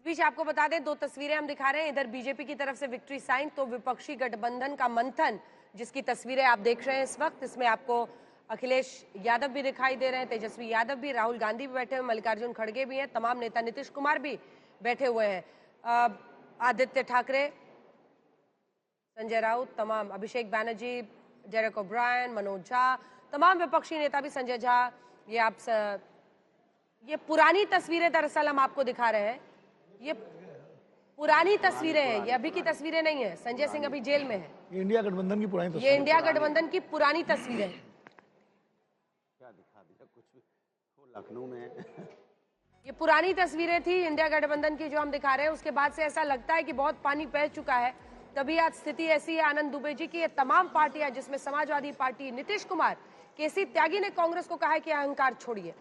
बीच आपको बता दें, दो तस्वीरें हम दिखा रहे हैं। इधर बीजेपी की तरफ से विक्ट्री साइन, तो विपक्षी गठबंधन का मंथन, जिसकी तस्वीरें आप देख रहे हैं इस वक्त। इसमें आपको अखिलेश यादव भी दिखाई दे रहे हैं, तेजस्वी यादव भी, राहुल गांधी भी बैठे हुए, मल्लिकार्जुन खड़गे भी हैं, तमाम नेता, नीतीश कुमार भी बैठे हुए हैं, आदित्य ठाकरे, संजय राउत, तमाम, अभिषेक बैनर्जी, डेरेक ओब्रायन, मनोज झा, तमाम विपक्षी नेता भी, संजय झा। ये पुरानी तस्वीरें दरअसल हम आपको दिखा रहे हैं। ये पुरानी तस्वीरें हैं, ये अभी की तस्वीरें नहीं है। संजय सिंह अभी जेल में है। ये इंडिया गठबंधन की पुरानी ये इंडिया गठबंधन की पुरानी तस्वीरें हैं। क्या दिखा दिया कुछ भी, वो लखनऊ में ये पुरानी तस्वीरें थी इंडिया गठबंधन की जो हम दिखा रहे हैं। उसके बाद से ऐसा लगता है कि बहुत पानी बह चुका है। तभी आज स्थिति ऐसी है आनंद दुबे जी की ये तमाम पार्टियां, जिसमें समाजवादी पार्टी, नीतीश कुमार, केसी त्यागी ने कांग्रेस को कहा है कि अहंकार छोड़िए,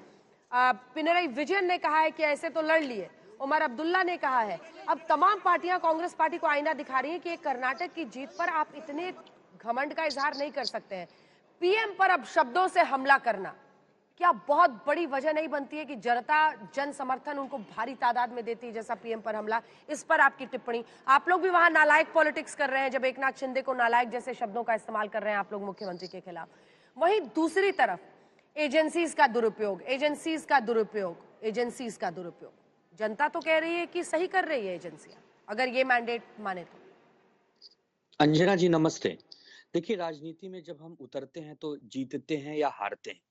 पिनराई विजयन ने कहा है कि ऐसे तो लड़ लिए, उमर अब्दुल्ला ने कहा है। अब तमाम पार्टियां कांग्रेस पार्टी को आईना दिखा रही हैं कि कर्नाटक की जीत पर आप इतने घमंड का इजहार नहीं कर सकते हैं। पीएम पर अब शब्दों से हमला करना क्या बहुत बड़ी वजह नहीं बनती है कि जनता, जन समर्थन उनको भारी तादाद में देती है, जैसा पीएम पर हमला? इस पर आपकी टिप्पणी। आप लोग भी वहां नालायक पॉलिटिक्स कर रहे हैं, जब एकनाथ शिंदे को नालायक जैसे शब्दों का इस्तेमाल कर रहे हैं आप लोग मुख्यमंत्री के खिलाफ। वहीं दूसरी तरफ एजेंसीज का दुरुपयोग, एजेंसीज का दुरुपयोग, एजेंसीज का दुरुपयोग। जनता तो कह रही है कि सही कर रही है एजेंसियां, अगर ये मैंडेट माने तो। अंजना जी नमस्ते। देखिए, राजनीति में जब हम उतरते हैं तो जीतते हैं या हारते हैं।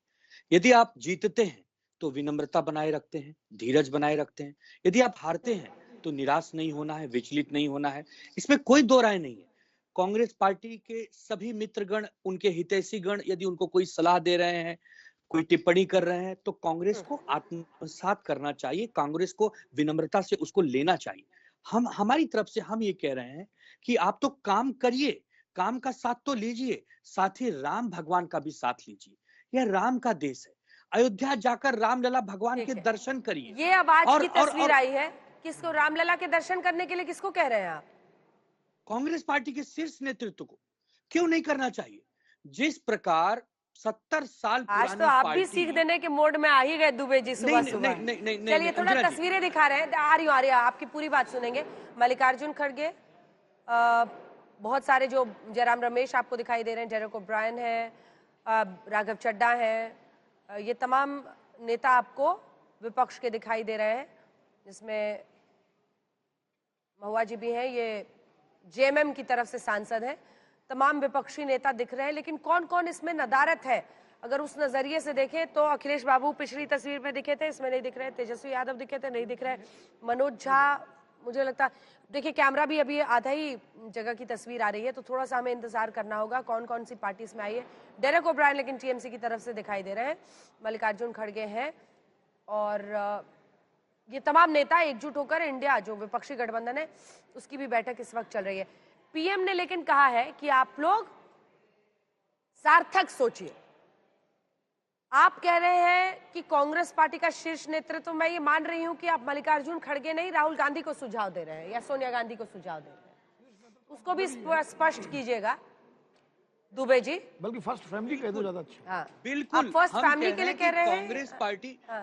यदि आप जीतते हैं तो विनम्रता बनाए रखते हैं, धीरज बनाए रखते हैं। यदि आप हारते हैं तो निराश नहीं होना है, विचलित नहीं होना है, इसमें कोई दो राय नहीं है। कांग्रेस पार्टी के सभी मित्रगण, उनके हितैषी गण यदि उनको कोई सलाह दे रहे हैं, कोई टिप्पणी कर रहे हैं, तो कांग्रेस को आत्मसात करना चाहिए, कांग्रेस को विनम्रता से उसको लेना चाहिए। हम हमारी तरफ से हम ये कह रहे हैं कि आप तो काम करिए, काम का साथ तो लीजिए, साथ ही राम भगवान का भी साथ लीजिए। यह राम का देश है। अयोध्या जाकर रामलला भगवान के दर्शन करिए। ये अब आज की तस्वीर आई है, किसको रामलला के दर्शन करने के लिए किसको कह रहे हैं आप? कांग्रेस पार्टी के शीर्ष नेतृत्व को क्यों नहीं करना चाहिए? जिस प्रकार 70 साल आज तो आप भी सीख देने के मोड में आ ही गए दुबे जी सुबह सुबह। चलिए थोड़ा तस्वीरें दिखा रहे हैं, आ रही है, आपकी पूरी बात सुनेंगे। मल्लिकार्जुन खड़गे, बहुत सारे जो जयराम रमेश आपको दिखाई दे रहे हैं, डेरेक ओब्रायन है, राघव चड्ढा है, ये तमाम नेता आपको विपक्ष के दिखाई दे रहे हैं, जिसमें महुआ जी भी हैं, ये जेएमएम की तरफ से सांसद हैं। तमाम विपक्षी नेता दिख रहे हैं, लेकिन कौन कौन इसमें नदारत है अगर उस नजरिए से देखें तो अखिलेश बाबू पिछली तस्वीर में दिखे थे, इसमें नहीं दिख रहे। तेजस्वी यादव दिखे थे, नहीं दिख रहे। मनोज झा, मुझे लगता, देखिए कैमरा भी अभी आधा ही जगह की तस्वीर आ रही है, तो थोड़ा सा हमें इंतजार करना होगा कौन कौन सी पार्टी इसमें आई है। डेरेक ओब्रायन लेकिन टीएमसी की तरफ से दिखाई दे रहे हैं, मल्लिकार्जुन खड़गे हैं, और ये तमाम नेता एकजुट होकर इंडिया जो विपक्षी गठबंधन है उसकी भी बैठक इस वक्त चल रही है। पीएम ने लेकिन कहा है कि आप लोग सार्थक सोचिए। आप कह रहे हैं कि कांग्रेस पार्टी का शीर्ष नेतृत्व, मैं ये मान रही हूं कि आप मल्लिकार्जुन खड़गे नहीं, राहुल गांधी को सुझाव दे रहे हैं या सोनिया गांधी को सुझाव दे रहे हैं, उसको भी स्पष्ट कीजिएगा दुबे जी। बल्कि फर्स्ट फैमिली कह दो ज्यादा अच्छा। हाँ, बिल्कुल। आप फर्स्ट फैमिली के लिए कह रहे हैं।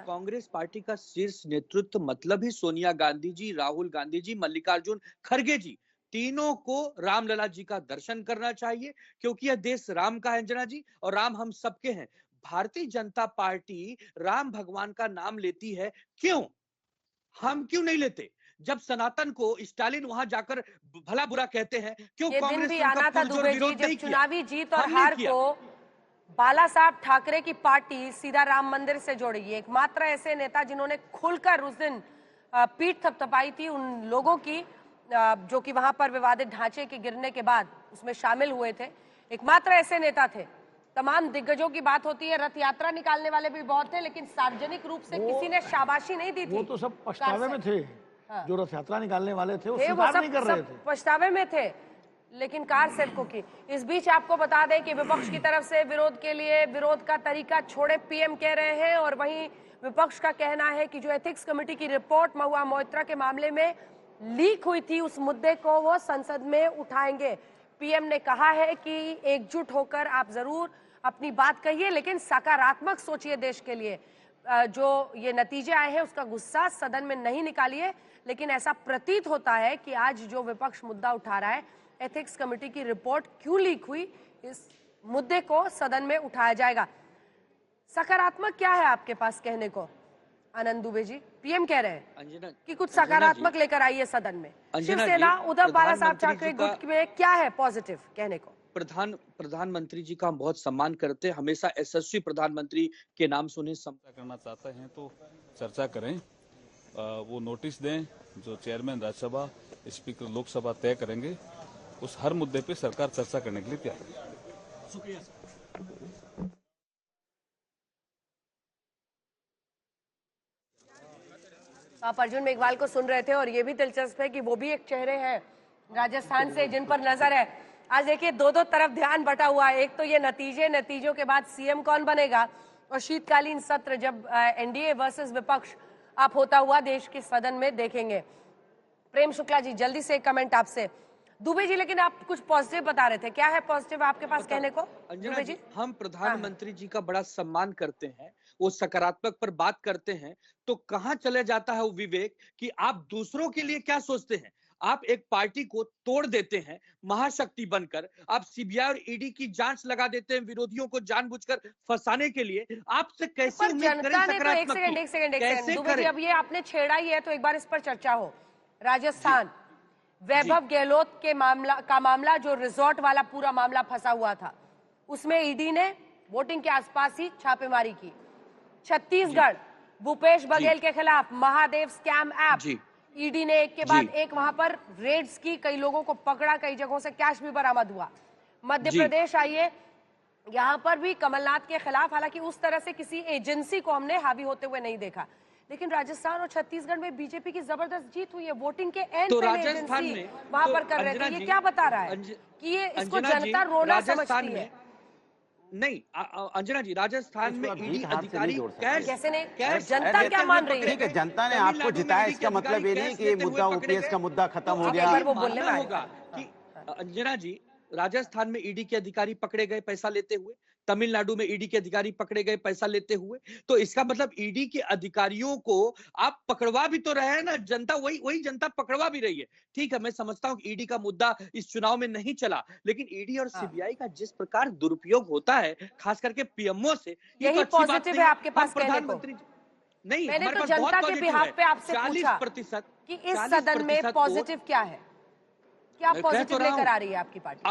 कांग्रेस पार्टी का शीर्ष नेतृत्व मतलब ही सोनिया गांधी जी, राहुल गांधी जी, मल्लिकार्जुन खड़गे जी, तीनों को रामलला जी का दर्शन करना चाहिए, क्योंकि यह देश राम का है अंजना जी, और राम हम सबके हैं। भारतीय जनता पार्टी राम भगवान का नाम लेती है, क्यों? हम क्यों नहीं लेते? जब सनातन को स्टालिन वहां जाकर भला बुरा कहते हैं, क्यों कांग्रेस भी आना था दुबे जी, जब चुनावी जीत और हार को बाला साहब ठाकरे की पार्टी सीधा राम मंदिर से जोड़ेगी। एकमात्र ऐसे नेता जिन्होंने खुलकर उस दिन पीठ थपथपाई थी उन लोगों की जो कि वहां पर विवादित ढांचे के गिरने के बाद उसमें शामिल हुए थे, एकमात्र ऐसे नेता थे। तमाम दिग्गजों की बात होती है, रथ यात्रा निकालने वाले भी बहुत थे, लेकिन सार्वजनिक रूप से किसी ने शाबाशी नहीं दी थी। वो तो सब पछतावे में थे। हाँ। जो रथ यात्रा निकालने वाले थे वो नहीं कर रहे थे, पछतावे में थे, लेकिन कार सेवकों की। इस बीच आपको बता दें कि विपक्ष की तरफ से विरोध के लिए विरोध का तरीका छोड़े पीएम कह रहे हैं, और वहीं विपक्ष का कहना है कि जो एथिक्स कमेटी की रिपोर्ट महुआ मोइत्रा के मामले में लीक हुई थी, उस मुद्दे को वो संसद में उठाएंगे। पीएम ने कहा है कि एकजुट होकर आप जरूर अपनी बात कहिए, लेकिन सकारात्मक सोचिए देश के लिए। जो ये नतीजे आए हैं उसका गुस्सा सदन में नहीं निकालिए, लेकिन ऐसा प्रतीत होता है कि आज जो विपक्ष मुद्दा उठा रहा है, एथिक्स कमेटी की रिपोर्ट क्यों लीक हुई, इस मुद्दे को सदन में उठाया जाएगा। सकारात्मक क्या है आपके पास कहने को आनंद दुबे जी? पीएम कह रहे हैं कि कुछ सकारात्मक लेकर आइए सदन में। शिवसेना उद्धव बाला साहब ठाकरे गुट में क्या है पॉजिटिव कहने को? प्रधानमंत्री जी का हम बहुत सम्मान करते हैं, हमेशा यशस्वी प्रधानमंत्री के नाम से उन्हें चर्चा करना चाहते हैं तो चर्चा करें, वो नोटिस दें जो चेयरमैन राज्यसभा, स्पीकर लोकसभा तय करेंगे, उस हर मुद्दे पे सरकार चर्चा करने के लिए तैयार है। शुक्रिया सर। आप अर्जुन मेघवाल को सुन रहे थे और ये भी दिलचस्प है कि वो भी एक चेहरे हैं राजस्थान से जिन पर नजर है। आज देखिए दो तरफ ध्यान बटा हुआ है, एक तो ये नतीजों के बाद सीएम कौन बनेगा, और शीतकालीन सत्र जब एनडीए वर्सेस विपक्ष आप होता हुआ देश के सदन में देखेंगे। प्रेम शुक्ला जी जल्दी से एक कमेंट आपसे। दुबे जी लेकिन आप कुछ पॉजिटिव बता रहे थे, क्या है पॉजिटिव आपके पास कहने को? अंजना जी, हम प्रधानमंत्री जी का बड़ा सम्मान करते हैं, वो सकारात्मक पर बात करते हैं, तो कहां चले जाता है वो विवेक कि आप दूसरों के लिए क्या सोचते हैं? आप एक पार्टी को तोड़ देते हैं महाशक्ति बनकर, आप सीबीआई और ईडी की जांच लगा देते हैं विरोधियों को जानबूझकर फंसाने के लिए। आपसे कैसे उम्मीद करें सकारात्मक? एक सेकंड दुबे जी, अब ये आपने छेड़ा ही है तो एक बार इस पर चर्चा हो। राजस्थान वैभव गहलोत के मामला जो रिजॉर्ट वाला पूरा मामला फंसा हुआ था, उसमें ईडी ने वोटिंग के आसपास ही छापेमारी की। छत्तीसगढ़ भूपेश बघेल के खिलाफ महादेव स्कैम ऐप, ईडी ने एक के बाद एक वहां पर रेड्स की, कई लोगों को पकड़ा, कई जगहों से कैश भी बरामद हुआ। मध्य प्रदेश आइए, यहां पर भी कमलनाथ के खिलाफ हालांकि उस तरह से किसी एजेंसी को हमने हावी होते हुए नहीं देखा, लेकिन राजस्थान और छत्तीसगढ़ में बीजेपी की जबरदस्त जीत हुई है। वोटिंग के एंड तो पे एजेंसी वहां पर कर रहे थे। ये क्या बता रहा है कि ये इसको जनता रोना समझती है? नहीं अंजना जी, राजस्थान में ईडी अधिकारी कैसे नहीं, जनता क्या मान रही है? ठीक है, जनता ने आपको जिताया, इसका मतलब ये नहीं कि ये मुद्दा ओपीएस का मुद्दा खत्म हो गया। वो बोलने होगा कि अंजना जी, राजस्थान में ईडी के अधिकारी पकड़े गए पैसा लेते हुए, तमिलनाडु में ईडी के अधिकारी पकड़े गए पैसा लेते हुए, तो इसका मतलब ईडी के अधिकारियों को आप पकड़वा भी तो रहे हैं ना, जनता वही जनता पकड़वा भी रही है। ठीक है, मैं समझता हूं कि ईडी का मुद्दा इस चुनाव में नहीं चला, लेकिन ईडी और सीबीआई का जिस प्रकार दुरुपयोग होता है, खास करके पीएमओ से, यही पॉजिटिव है आपके पास प्रधानमंत्री नहीं, मैंने तो जनता के बिहाफ पे आपसे पूछा 40% कि इस सदन में पॉजिटिव क्या है, क्या पॉजिटिव लेकर आ रही है आपकी पार्टी?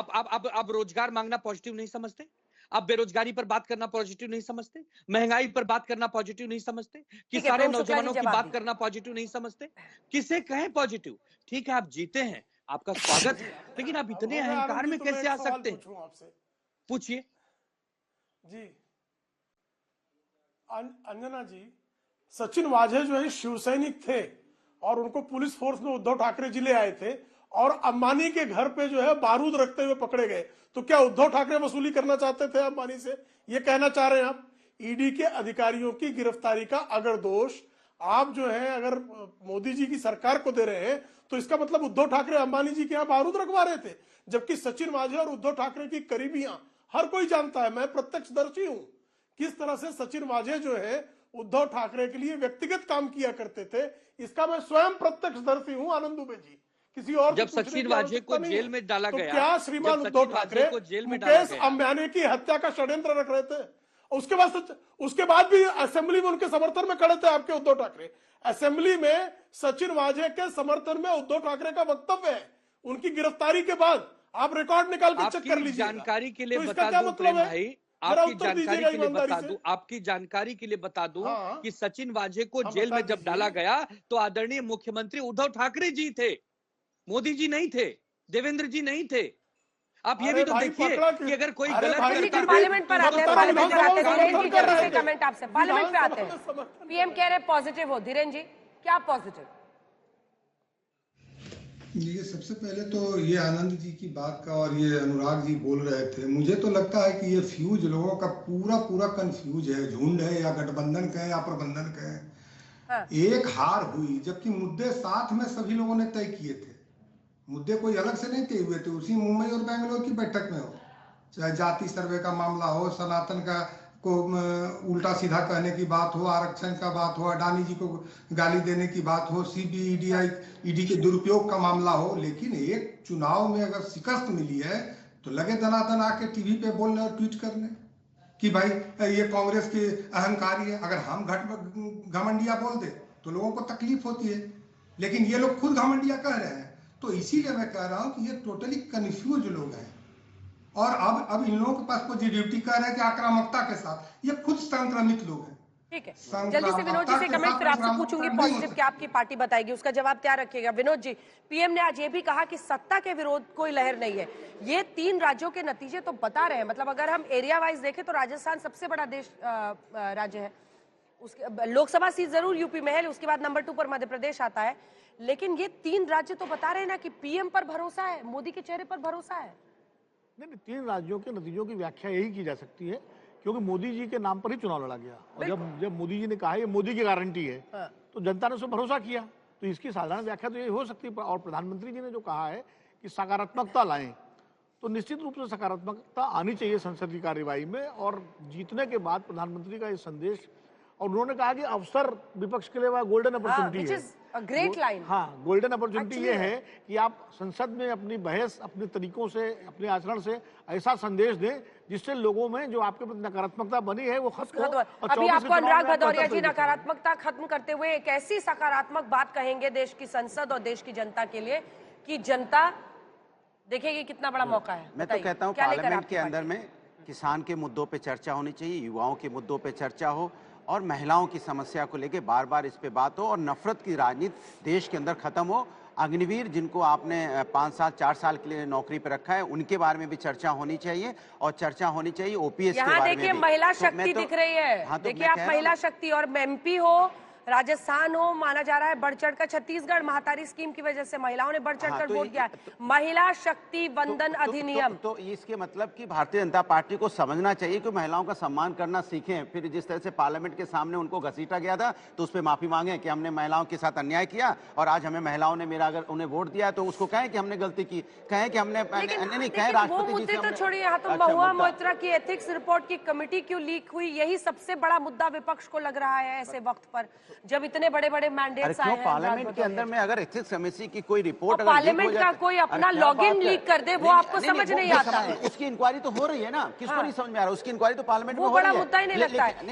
आप रोजगार मांगना पॉजिटिव नहीं समझते? आप बेरोजगारी पर बात करना पॉजिटिव नहीं समझते? महंगाई पर बात करना पॉजिटिव नहीं समझते? कि सारे नौजवानों की बात करना पॉजिटिव नहीं समझते? किसे कहें पॉजिटिव? ठीक है, आप जीते हैं, आपका स्वागत है, लेकिन आप इतने अहंकार में कैसे आ सकते हैं? पूछिए जी। अंजना जी, सचिन वाझे जो है शिवसैनिक थे और उनको पुलिस फोर्स में उद्धव ठाकरे जी ले आए थे और अंबानी के घर पे जो है बारूद रखते हुए पकड़े गए। तो क्या उद्धव ठाकरे वसूली करना चाहते थे अंबानी से? ये कहना चाह रहे हैं आप? ईडी के अधिकारियों की गिरफ्तारी का अगर दोष आप जो है अगर मोदी जी की सरकार को दे रहे हैं, तो इसका मतलब उद्धव ठाकरे अंबानी जी के यहाँ बारूद रखवा रहे थे, जबकि सचिन वाझे और उद्धव ठाकरे की करीबियां हर कोई जानता है, मैं प्रत्यक्षदर्शी हूं किस तरह से सचिन वाझे जो है उद्धव ठाकरे के लिए व्यक्तिगत काम किया करते थे। इसका मैं स्वयं प्रत्यक्षदर्शी हूं आनंद दुबे जी, किसी और जब सचिन वाझे को जेल में डाला गया, तो क्या श्रीमान उद्धव ठाकरे मुकेश अंबानी की हत्या का षड्यंत्र रख रहे थे? उसके बाद भी असेंबली में उनके समर्थन में खड़े थे आपके उद्धव ठाकरे। असेंबली में सचिन वाझे के समर्थन में उद्धव ठाकरे का वक्तव्य है उनकी गिरफ्तारी के बाद, आप रिकॉर्ड निकाल के चेक कर लीजिए। जानकारी के लिए बता दूं प्रेम भाई, आपकी जानकारी के लिए बता दूं कि सचिन वाझे को जेल में जब डाला गया तो आदरणीय मुख्यमंत्री उद्धव ठाकरे जी थे, मोदी जी नहीं थे, देवेंद्र जी नहीं थे। आप ये भी तो देखिए कि अगर कोई गलत पार्लियामेंट पर आते हैं, पार्लियामेंट पर आते हैं, कमेंट आपसे पार्लियामेंट पे आते हैं। पीएम कह रहे पॉजिटिव हो, धीरेन जी क्या पॉजिटिव? ये सबसे पहले तो ये आनंद जी की बात का और ये अनुराग जी बोल रहे थे, मुझे तो लगता है कि ये फ्यूज लोगों का पूरा कंफ्यूज है, झुंड है या गठबंधन कहें या प्रबंधन कहें। एक हार हुई जबकि मुद्दे साथ में सभी लोगों ने तय किए थे, मुद्दे कोई अलग से नहीं तय हुए थे, उसी मुंबई और बेंगलोर की बैठक में हो, चाहे जाति सर्वे का मामला हो, सनातन का को उल्टा सीधा कहने की बात हो, आरक्षण का बात हो, अडानी जी को गाली देने की बात हो, सीबीईडी ईडी के दुरुपयोग का मामला हो, लेकिन एक चुनाव में अगर शिकस्त मिली है तो लगे दनादन आके टीवी पे बोलने और ट्वीट करने कि भाई ये कांग्रेस के अहंकारी है। अगर हम घमंडिया बोल दे तो लोगों को तकलीफ होती है, लेकिन ये लोग खुद घमंडिया कह रहे हैं। तो इसीलिए मैं कह रहा हूं कि ये टोटली कंफ्यूज लोग हैं और अब इन लोगों के पास पॉजिटिविटी कह रहे हैं कि आक्रामकता के साथ, ये खुद संक्रमित लोग हैं। ठीक है, जल्दी से विनोद जी से कमेंट, फिर आपसे पूछूंगी पॉजिटिव क्या आपकी पार्टी बताएगी, उसका जवाब तैयार रखिएगा। विनोद जी, पीएम ने आज ये भी कहा कि सत्ता के विरोध कोई लहर नहीं है। ये 3 राज्यों के नतीजे तो बता रहे हैं, मतलब अगर हम एरिया वाइज देखें तो राजस्थान सबसे बड़ा राज्य है, उसके लोकसभा सीट जरूर यूपी में है, उसके बाद नंबर 2 पर मध्य प्रदेश आता है, लेकिन ये 3 राज्य तो बता रहे हैं ना कि पीएम पर भरोसा है, मोदी के चेहरे पर भरोसा है। नहीं, 3 राज्यों के नतीजों की व्याख्या यही की जा सकती है क्योंकि मोदी जी के नाम पर ही चुनाव लड़ा गया और जब मोदी जी ने कहा ये मोदी की गारंटी है तो जनता ने उस पर भरोसा किया, तो इसकी साधारण व्याख्या तो ये हो सकती है। और प्रधानमंत्री जी ने जो कहा है कि सकारात्मकता लाएं, तो निश्चित रूप से सकारात्मकता आनी चाहिए संसद की कार्यवाही में। और जीतने के बाद प्रधानमंत्री का ये संदेश, और उन्होंने कहा कि अवसर विपक्ष के लिए वह गोल्डन अपॉर्चुनिटी है, ग्रेट लाइन। हाँ, गोल्डन अपॉर्चुनिटी ये है कि आप संसद में अपनी बहस, अपने तरीकों से, अपने आचरण से ऐसा संदेश दें जिससे लोगों में जो आपके प्रति नकारात्मकता बनी है वो खत्म हो। अभी आपको अनुराग भदौरिया जी नकारात्मकता खत्म करते हुए एक ऐसी सकारात्मक बात कहेंगे देश की संसद और देश की जनता के लिए कि जनता देखिए ये कितना बड़ा मौका है। मैं तो कहता हूँ पार्लियामेंट के अंदर में किसान के मुद्दों पे चर्चा होनी चाहिए, युवाओं के मुद्दों पे चर्चा हो और महिलाओं की समस्या को लेके बार बार इस पे बात हो और नफरत की राजनीति देश के अंदर खत्म हो। अग्निवीर जिनको आपने 5 साल 4 साल के लिए नौकरी पे रखा है उनके बारे में भी चर्चा होनी चाहिए और चर्चा होनी चाहिए ओपीएस के बारे में। देखिए महिला शक्ति दिख रही है। हाँ, देखिए आप महिला शक्ति, और एमपी हो, राजस्थान हो, माना जा रहा है बढ़ चढ़कर छत्तीसगढ़ महातारी स्कीम की वजह से महिलाओं ने बढ़ चढ़कर वोट दिया। महिला शक्ति वंदन अधिनियम तो इसके मतलब कि भारतीय जनता पार्टी को समझना चाहिए कि महिलाओं का सम्मान करना सीखें। फिर जिस तरह से पार्लियामेंट के सामने उनको घसीटा गया था तो उस पर माफी मांगे कि हमने महिलाओं के साथ अन्याय किया और आज हमें महिलाओं ने मेरा अगर उन्हें वोट दिया तो उसको कहें कि हमने गलती की, कहें कि हमने नहीं कहें राष्ट्रपति जी से। तो छोड़िए, यहाँ तो महुआ मोइत्रा की एथिक्स रिपोर्ट की कमेटी क्यों लीक हुई, यही सबसे बड़ा मुद्दा विपक्ष को लग रहा है ऐसे वक्त पर जब इतने बड़े मैंडेट्स आए हैं। पार्लियामेंट के अंदर में अगर एथिक्स कमेटी की कोई रिपोर्ट पार्लियामेंट का कोई अपना लॉगिन लीक कर दे वो आपको समझ नहीं आता है। उसकी इंक्वायरी तो हो रही है ना, किसको नहीं समझ में आ रहा, उसकी इंक्वायरी तो पार्लियामेंट में वो हो रही है। बड़ा मुद्दा ही नहीं लगता है।